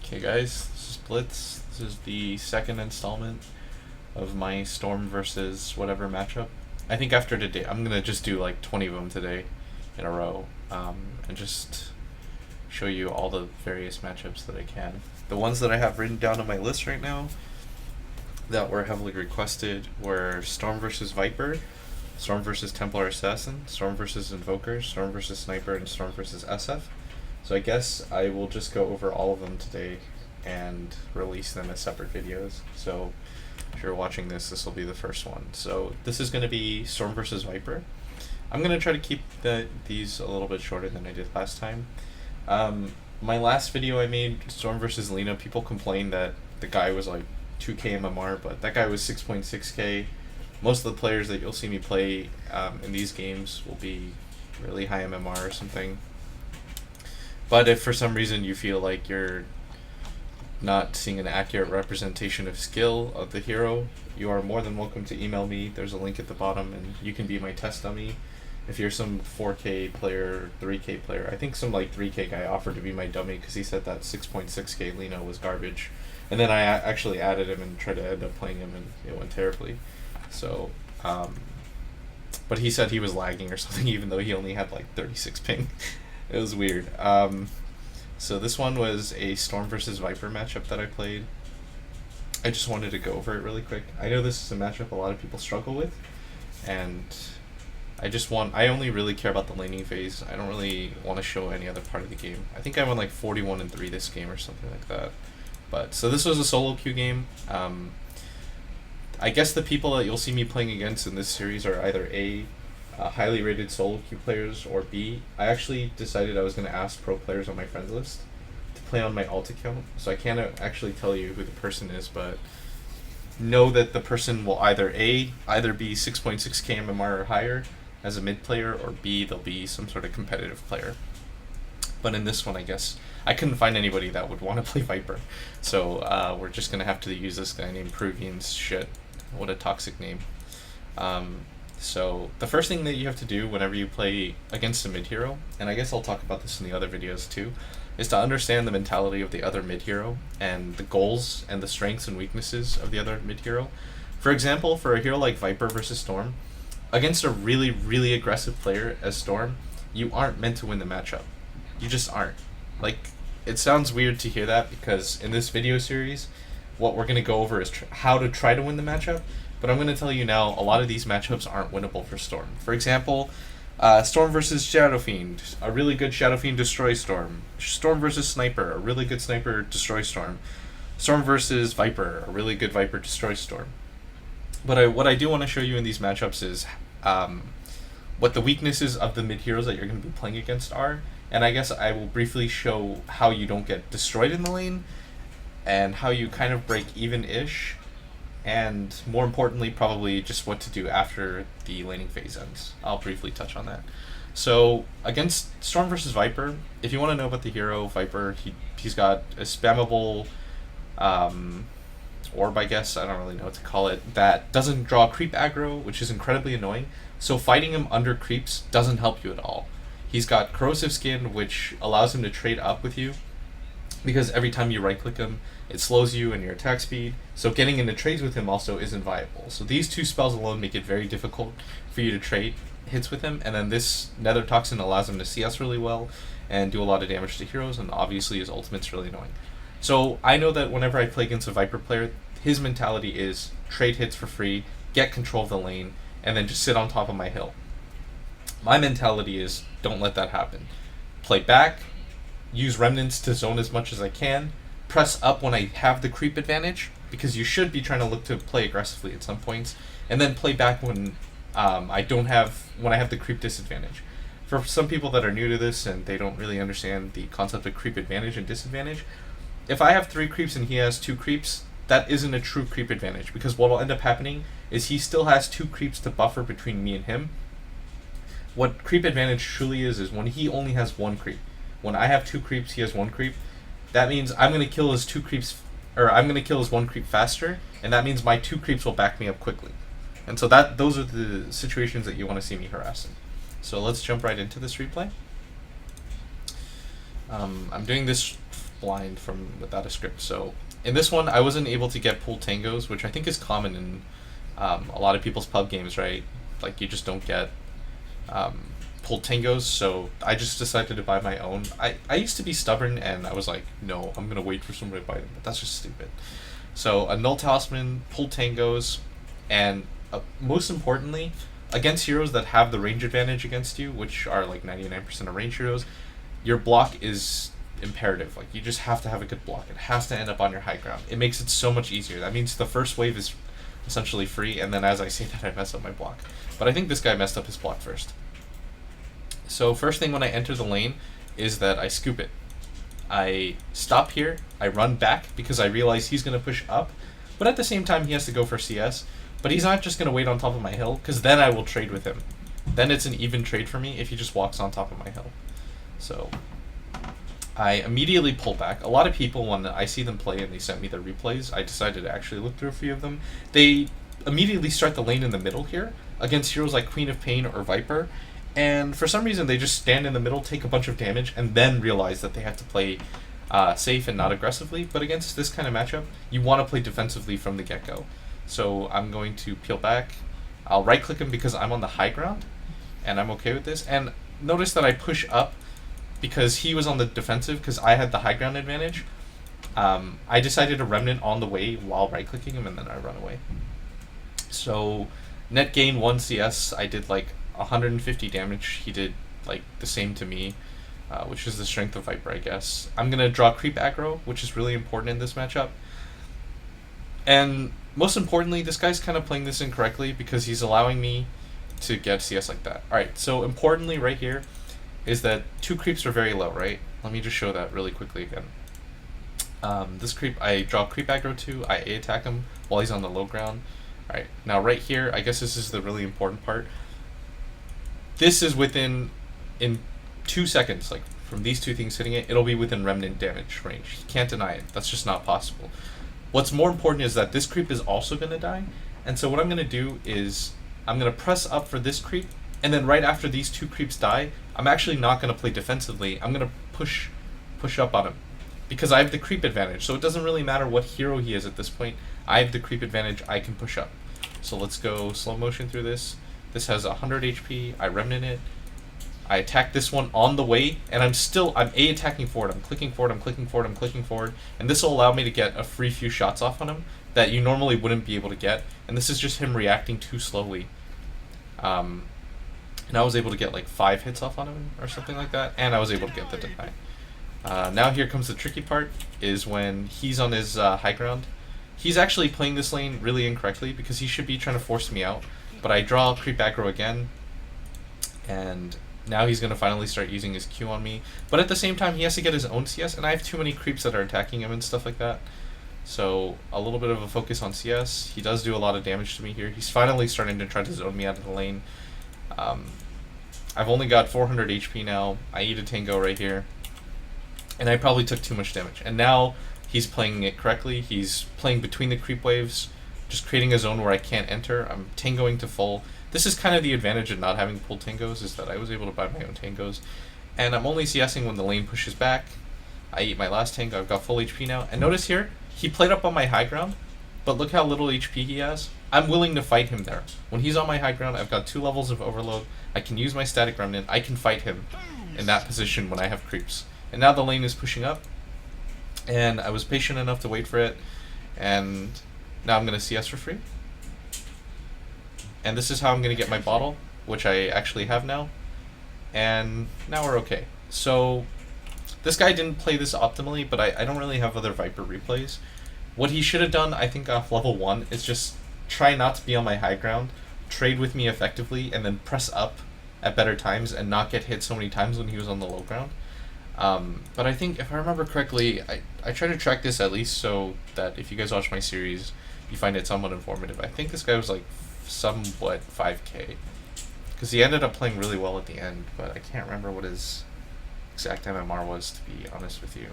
Okay guys, this is Blitz. This is the second installment of my Storm versus whatever matchup. I think after today, I'm gonna just do like 20 of them today in a row, and just show you all the various matchups that I can. The ones that I have written down on my list right now that were heavily requested were Storm versus Viper, Storm versus Templar Assassin, Storm versus Invoker, Storm versus Sniper, and Storm versus SF. So I guess I will just go over all of them today and release them as separate videos. So if you're watching this, this will be the first one. So this is going to be Storm versus Viper. I'm going to try to keep these a little bit shorter than I did last time. My last video I made, Storm versus Lena, people complained that the guy was like 2k MMR, but that guy was 6.6k. Most of the players that you'll see me play in these games will be really high MMR or something. But if for some reason you feel like you're not seeing an accurate representation of skill of the hero, you are more than welcome to email me. There's a link at the bottom and you can be my test dummy. If you're some 4k player, 3k player, I think some like 3k guy offered to be my dummy because he said that 6.6k Lena was garbage. And then I actually added him and tried to end up playing him and it went terribly. So, but he said he was lagging or something even though he only had like 36 ping. It was weird. So this one was a Storm versus Viper matchup that I played. I just wanted to go over it really quick. I know this is a matchup a lot of people struggle with, and I only really care about the laning phase. I don't really want to show any other part of the game. I think I won like 41-3 this game or something like that. But so this was a solo queue game. I guess the people that you'll see me playing against in this series are either A, highly rated solo queue players, or B, I actually decided I was going to ask pro players on my friends list to play on my alt account, so I can't actually tell you who the person is, but know that the person will either be 6.6k MMR or higher as a mid player, or B, they'll be some sort of competitive player. But in this one, I guess, I couldn't find anybody that would want to play Viper, so we're just going to have to use this guy named Peruvian's shit. What a toxic name. So the first thing that you have to do whenever you play against a mid hero, and I guess I'll talk about this in the other videos too, is to understand the mentality of the other mid hero and the goals and the strengths and weaknesses of the other mid hero. For example, for a hero like Viper versus Storm, against a really, really aggressive player as Storm, you aren't meant to win the matchup. You just aren't. Like, it sounds weird to hear that because in this video series, what we're going to go over is how to try to win the matchup. But I'm going to tell you now, a lot of these matchups aren't winnable for Storm. For example, Storm versus Shadow Fiend, a really good Shadow Fiend destroys Storm. Storm versus Sniper, a really good Sniper destroys Storm. Storm versus Viper, a really good Viper destroys Storm. But what I do want to show you in these matchups is what the weaknesses of the mid heroes that you're going to be playing against are. And I guess I will briefly show how you don't get destroyed in the lane, and how you kind of break even-ish, and more importantly, probably just what to do after the laning phase ends. I'll briefly touch on that. So against Storm versus Viper, if you want to know about the hero Viper, he's got a spammable orb, I guess, I don't really know what to call it, that doesn't draw creep aggro, which is incredibly annoying. So fighting him under creeps doesn't help you at all. He's got corrosive skin, which allows him to trade up with you, because every time you right click him, it slows you and your attack speed, so getting into trades with him also isn't viable. So these two spells alone make it very difficult for you to trade hits with him, and then this Nether Toxin allows him to CS really well and do a lot of damage to heroes, and obviously his ultimate's really annoying. So I know that whenever I play against a Viper player, his mentality is trade hits for free, get control of the lane, and then just sit on top of my hill. My mentality is don't let that happen. Play back, use remnants to zone as much as I can, press up when I have the creep advantage, because you should be trying to look to play aggressively at some points, and then play back when I have the creep disadvantage. For some people that are new to this and they don't really understand the concept of creep advantage and disadvantage, if I have 3 creeps and he has 2 creeps, that isn't a true creep advantage, because what will end up happening is he still has 2 creeps to buffer between me and him. What creep advantage truly is when he only has 1 creep. When I have 2 creeps, he has 1 creep. That means I'm going to kill his 2 creeps, or I'm going to kill his 1 creep faster, and that means my 2 creeps will back me up quickly. And so those are the situations that you want to see me harassing. So let's jump right into this replay. I'm doing this blind from without a script. So in this one, I wasn't able to get pull tangos, which I think is common in a lot of people's pub games, right? Like you just don't get pull tangos. So I just decided to buy my own. I used to be stubborn and I was like, no, I'm gonna wait for somebody to buy them, but that's just stupid. So a null talisman, pull tangos, and most importantly, against heroes that have the range advantage against you, which are like 99% of range heroes, your block is imperative. Like you just have to have a good block. It has to end up on your high ground. It makes it so much easier. That means the first wave is essentially free, and then as I say that, I mess up my block. But I think this guy messed up his block first. So first thing when I enter the lane is that I scoop it. I stop here, I run back because I realize he's going to push up, but at the same time he has to go for CS, but he's not just going to wait on top of my hill, because then I will trade with him. Then it's an even trade for me if he just walks on top of my hill. So I immediately pull back. A lot of people, when I see them play and they sent me their replays, I decided to actually look through a few of them. They immediately start the lane in the middle here against heroes like Queen of Pain or Viper, and for some reason they just stand in the middle, take a bunch of damage, and then realize that they have to play safe and not aggressively. But against this kind of matchup, you want to play defensively from the get-go. So I'm going to peel back. I'll right-click him because I'm on the high ground, and I'm okay with this. And notice that I push up because he was on the defensive because I had the high ground advantage. I decided to Remnant on the way while right-clicking him, and then I run away. So net gain 1 CS, I did like 150 damage. He did like the same to me, which is the strength of Viper, I guess. I'm going to draw creep aggro, which is really important in this matchup. And most importantly, this guy's kind of playing this incorrectly because he's allowing me to get CS like that. Alright, so importantly right here is that 2 creeps are very low, right? Let me just show that really quickly again. This creep, I draw creep aggro to, I A attack him while he's on the low ground. Alright, now right here, I guess this is the really important part. This is within, in 2 seconds, like from these 2 things hitting it, it'll be within Remnant damage range. You can't deny it. That's just not possible. What's more important is that this creep is also going to die, and so what I'm going to do is I'm going to press up for this creep, and then right after these 2 creeps die, I'm actually not going to play defensively. I'm going to push up on him because I have the creep advantage, so it doesn't really matter what hero he is at this point. I have the creep advantage. I can push up. So let's go slow motion through this. This has 100 HP. I Remnant it. I attack this one on the way, and I'm A attacking forward. I'm clicking forward, I'm clicking forward, I'm clicking forward, and this will allow me to get a free few shots off on him that you normally wouldn't be able to get, and this is just him reacting too slowly. And I was able to get like 5 hits off on him or something like that, and I was able to get the deny. Now here comes the tricky part, is when he's on his high ground. He's actually playing this lane really incorrectly because he should be trying to force me out, but I draw creep aggro again, and now he's going to finally start using his Q on me. But at the same time, he has to get his own CS, and I have too many creeps that are attacking him and stuff like that. So a little bit of a focus on CS. He does do a lot of damage to me here. He's finally starting to try to zone me out of the lane. I've only got 400 HP now. I eat a tango right here. And I probably took too much damage. And now he's playing it correctly. He's playing between the creep waves, just creating a zone where I can't enter. I'm tangoing to full. This is kind of the advantage of not having pull tangos, is that I was able to buy my own tangos. And I'm only CSing when the lane pushes back. I eat my last tango. I've got full HP now. And notice here, he played up on my high ground, but look how little HP he has. I'm willing to fight him there. When he's on my high ground, I've got 2 levels of overload. I can use my static remnant. I can fight him in that position when I have creeps. And now the lane is pushing up, and I was patient enough to wait for it, and now I'm going to CS for free. And this is how I'm going to get my bottle, which I actually have now. And now we're okay. So this guy didn't play this optimally, but I don't really have other Viper replays. What he should have done, I think, off level 1 is just try not to be on my high ground, trade with me effectively, and then press up at better times and not get hit so many times when he was on the low ground. But I think, if I remember correctly, I try to track this at least so that if you guys watch my series, you find it somewhat informative. I think this guy was like somewhat 5k, because he ended up playing really well at the end, but I can't remember what his exact MMR was, to be honest with you.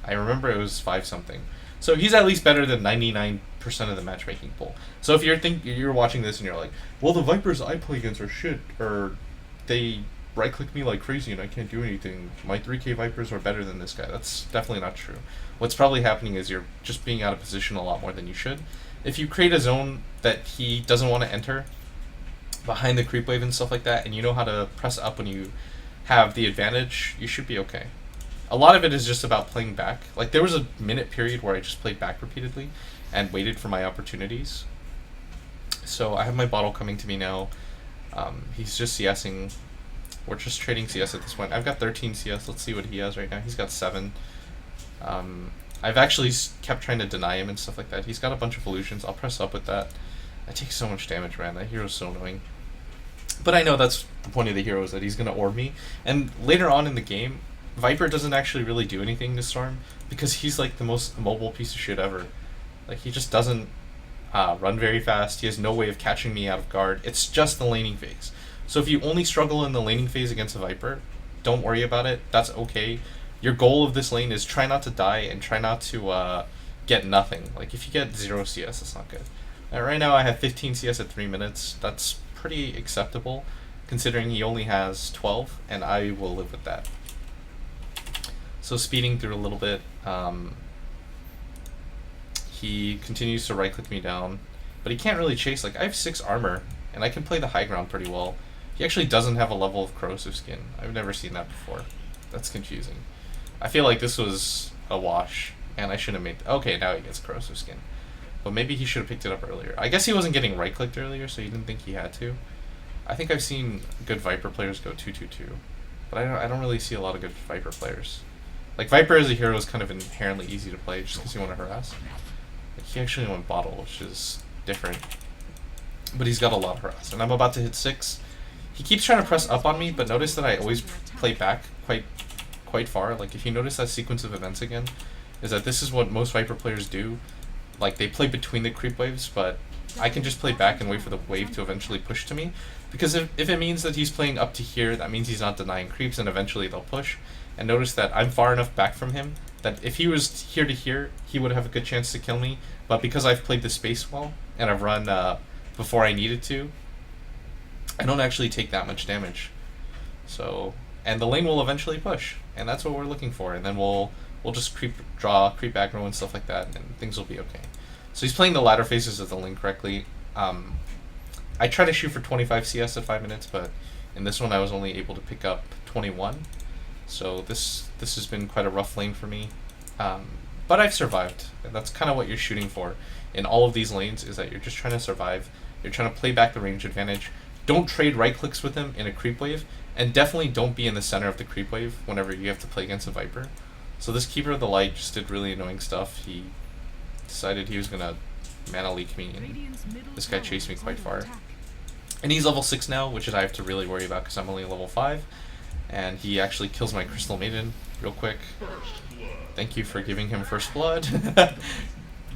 I remember it was 5 something. So he's at least better than 99% of the matchmaking pool. So if you're watching this and you're like, well, the Vipers I play against are shit, or they right-click me like crazy and I can't do anything. My 3k Vipers are better than this guy. That's definitely not true. What's probably happening is you're just being out of position a lot more than you should. If you create a zone that he doesn't want to enter, behind the creep wave and stuff like that, and you know how to press up when you have the advantage, you should be okay. A lot of it is just about playing back. Like, there was a minute period where I just played back repeatedly and waited for my opportunities. So I have my bottle coming to me now. He's just CSing. We're just trading CS at this point. I've got 13 CS. Let's see what he has right now. He's got 7. I've actually kept trying to deny him and stuff like that. He's got a bunch of illusions. I'll press up with that. I take so much damage, man. That hero's so annoying. But I know that's the point of the hero, is that he's going to orb me. And later on in the game, Viper doesn't actually really do anything to Storm because he's like the most mobile piece of shit ever. Like, he just doesn't run very fast. He has no way of catching me out of guard. It's just the laning phase. So if you only struggle in the laning phase against a Viper, don't worry about it. That's okay. Your goal of this lane is try not to die and try not to get nothing. Like, if you get 0 CS, that's not good. Right now I have 15 CS at 3 minutes. That's pretty acceptable, considering he only has 12, and I will live with that. So speeding through a little bit, he continues to right-click me down, but he can't really chase. Like, I have 6 armor, and I can play the high ground pretty well. He actually doesn't have a level of corrosive skin. I've never seen that before. That's confusing. I feel like this was a wash, and I shouldn't have made... Okay, now he gets corrosive skin. But maybe he should have picked it up earlier. I guess he wasn't getting right-clicked earlier, so he didn't think he had to. I think I've seen good Viper players go 2-2-2. But I don't really see a lot of good Viper players. Like, Viper as a hero is kind of inherently easy to play just because you want to harass. Like, he actually went bottle, which is different. But he's got a lot of harass. And I'm about to hit 6. He keeps trying to press up on me, but notice that I always play back quite far. Like, if you notice that sequence of events again, is that this is what most Viper players do. Like, they play between the creep waves, but I can just play back and wait for the wave to eventually push to me. Because if it means that he's playing up to here, that means he's not denying creeps, and eventually they'll push. And notice that I'm far enough back from him that if he was here to here, he would have a good chance to kill me. But because I've played the space well, and I've run before I needed to, I don't actually take that much damage. So, and the lane will eventually push, and that's what we're looking for. And then we'll just creep aggro and stuff like that, and things will be okay. So he's playing the ladder phases of the lane correctly. I try to shoot for 25 CS at 5 minutes, but in this one I was only able to pick up 21. So this has been quite a rough lane for me. But I've survived, and that's kind of what you're shooting for in all of these lanes, is that you're just trying to survive. You're trying to play back the range advantage. Don't trade right clicks with him in a creep wave, and definitely don't be in the center of the creep wave whenever you have to play against a Viper. So this Keeper of the Light just did really annoying stuff. He decided he was going to mana leak me, and this guy chased me quite far. And he's level 6 now, which is I have to really worry about because I'm only level 5. And he actually kills my Crystal Maiden real quick. Thank you for giving him first blood.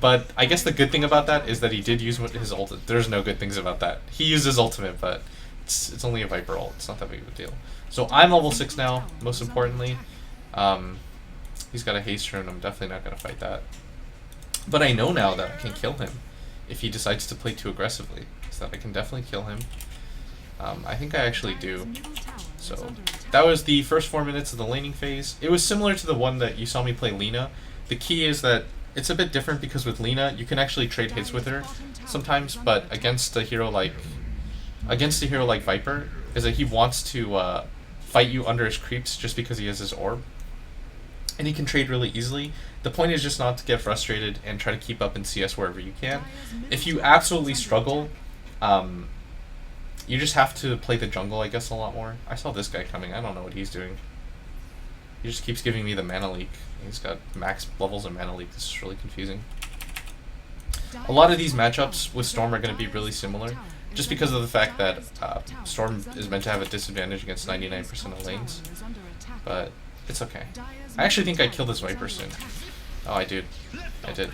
But I guess the good thing about that is that he did use his ult. There's no good things about that. He used his ultimate, but it's only a Viper ult. It's not that big of a deal. So I'm level 6 now, most importantly. He's got a haste rune. I'm definitely not going to fight that. But I know now that I can kill him if he decides to play too aggressively. So that I can definitely kill him. I think I actually do. So that was the first 4 minutes of the laning phase. It was similar to the one that you saw me play Lina. The key is that it's a bit different because with Lina you can actually trade hits with her sometimes, but against a hero like Viper, is that he wants to fight you under his creeps just because he has his orb. And he can trade really easily. The point is just not to get frustrated and try to keep up in CS wherever you can. If you absolutely struggle, you just have to play the jungle, I guess, a lot more. I saw this guy coming. I don't know what he's doing. He just keeps giving me the mana leak. He's got max levels of mana leak. This is really confusing. A lot of these matchups with Storm are going to be really similar, just because of the fact that Storm is meant to have a disadvantage against 99% of lanes. But it's okay. I actually think I killed this Viper soon. Oh, I did. I did.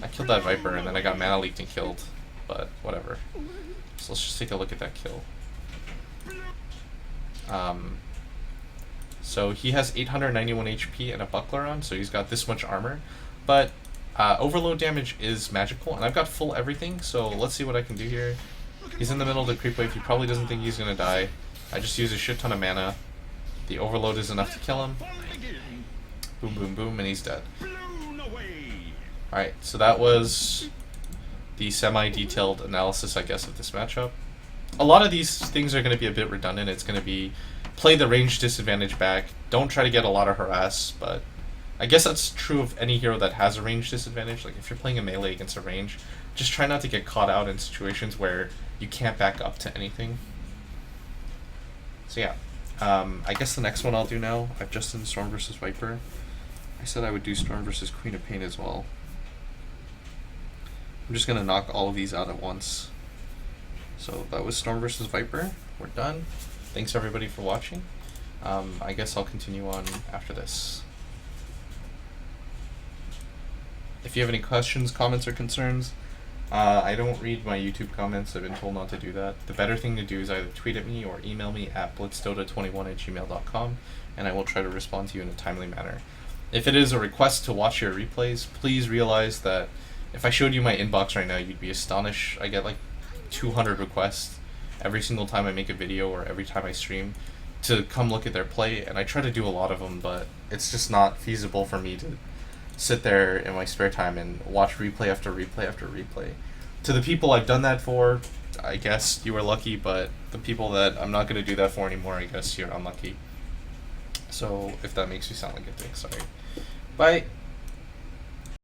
I killed that Viper and then I got mana leaked and killed. But whatever. So let's just take a look at that kill. So he has 891 HP and a buckler on, so he's got this much armor. But overload damage is magical, and I've got full everything, so let's see what I can do here. He's in the middle of the creep wave. He probably doesn't think he's going to die. I just use a shit ton of mana. The overload is enough to kill him. Boom, boom, boom, and he's dead. Alright, so that was the semi-detailed analysis, I guess, of this matchup. A lot of these things are going to be a bit redundant. It's going to be play the range disadvantage back. Don't try to get a lot of harass, but I guess that's true of any hero that has a range disadvantage. Like if you're playing a melee against a range, just try not to get caught out in situations where you can't back up to anything. So yeah, I guess the next one I'll do now, I've just done Storm versus Viper. I said I would do Storm versus Queen of Pain as well. I'm just going to knock all of these out at once. So that was Storm versus Viper. We're done. Thanks everybody for watching. I guess I'll continue on after this. If you have any questions, comments, or concerns, I don't read my YouTube comments. I've been told not to do that. The better thing to do is either tweet at me or email me at BlitzDota21@gmail.com, and I will try to respond to you in a timely manner. If it is a request to watch your replays, please realize that if I showed you my inbox right now, you'd be astonished. I get like 200 requests every single time I make a video or every time I stream to come look at their play, and I try to do a lot of them, but it's just not feasible for me to sit there in my spare time and watch replay after replay after replay. To the people I've done that for, I guess you were lucky, but the people that I'm not going to do that for anymore, I guess you're unlucky. So if that makes you sound like a dick, sorry. Bye.